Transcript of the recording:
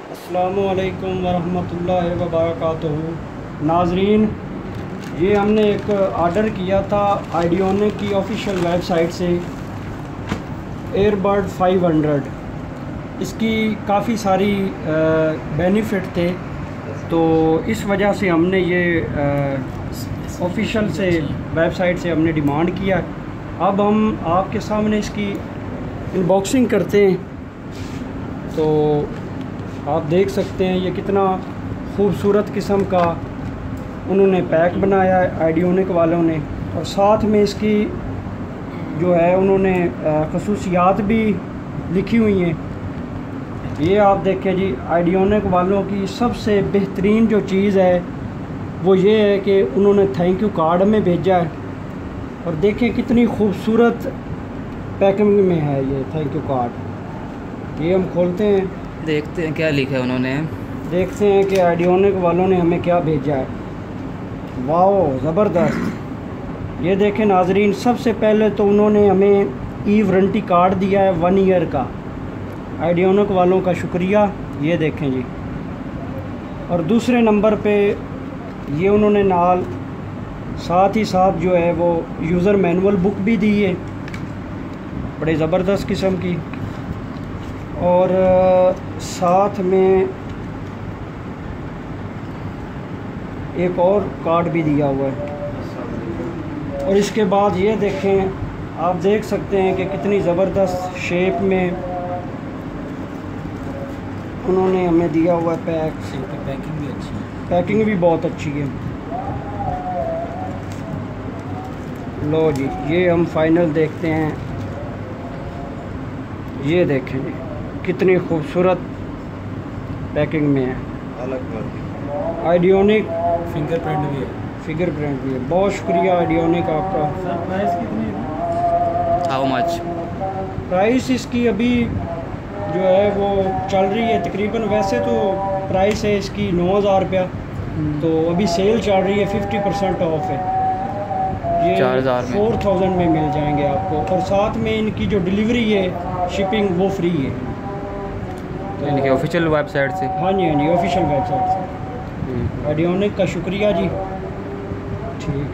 अस्सलामु अलैकुम वरहमतुल्लाहि वबरकातुहू। नाजरीन, ये हमने एक आर्डर किया था आइडियोनिक की ऑफिशियल वेबसाइट से एयरबड 500। इसकी काफ़ी सारी बेनिफिट थे, तो इस वजह से हमने ये ऑफिशियल से वेबसाइट से हमने डिमांड किया। अब हम आपके सामने इसकी अनबॉक्सिंग करते हैं, तो आप देख सकते हैं ये कितना खूबसूरत किस्म का उन्होंने पैक बनाया है आइडियोनिक वालों ने, और साथ में इसकी जो है उन्होंने खसूसियात भी लिखी हुई हैं। ये आप देखें जी, आइडियोनिक वालों की सबसे बेहतरीन जो चीज़ है वो ये है कि उन्होंने थैंक यू कार्ड में भेजा है, और देखें कितनी खूबसूरत पैकिंग में है ये थैंक यू कार्ड। ये हम खोलते हैं, देखते हैं क्या लिखा है उन्होंने, देखते हैं कि आइडियोनिक वालों ने हमें क्या भेजा है। वाओ, ज़बरदस्त। ये देखें नाजरीन, सबसे पहले तो उन्होंने हमें ई वारंटी कार्ड दिया है 1 ईयर का। आइडियोनिक वालों का शुक्रिया। ये देखें जी, और दूसरे नंबर पे ये उन्होंने नाल साथ ही साथ जो है वो यूज़र मैनुअल बुक भी दी है, बड़े ज़बरदस्त किस्म की, और साथ में एक और कार्ड भी दिया हुआ है। और इसके बाद ये देखें, आप देख सकते हैं कि कितनी ज़बरदस्त शेप में उन्होंने हमें दिया हुआ है पैक। पैकिंग भी अच्छी है, पैकिंग भी बहुत अच्छी है। लो जी, ये हम फाइनल देखते हैं। ये देखें जी, कितनी खूबसूरत पैकिंग में है। आइडियोनिक फिंगरप्रिंट भी है, फिंगरप्रिंट भी है। बहुत शुक्रिया आइडियोनिक आपका। प्राइस कितनी है? How much? प्राइस इसकी अभी जो है वो चल रही है तकरीबन, वैसे तो प्राइस है इसकी 9,000 रुपया, तो अभी सेल चल रही है, 50% ऑफ है। ये 4,000 में 4,000 में मिल जाएंगे आपको, और साथ में इनकी जो डिलीवरी है, शिपिंग, वो फ्री है। तो इनकी ऑफिशियल वेबसाइट से? हाँ जी, हाँ जी, ऑफिशियल वेबसाइट से। आइडियोनिक का शुक्रिया जी। ठीक।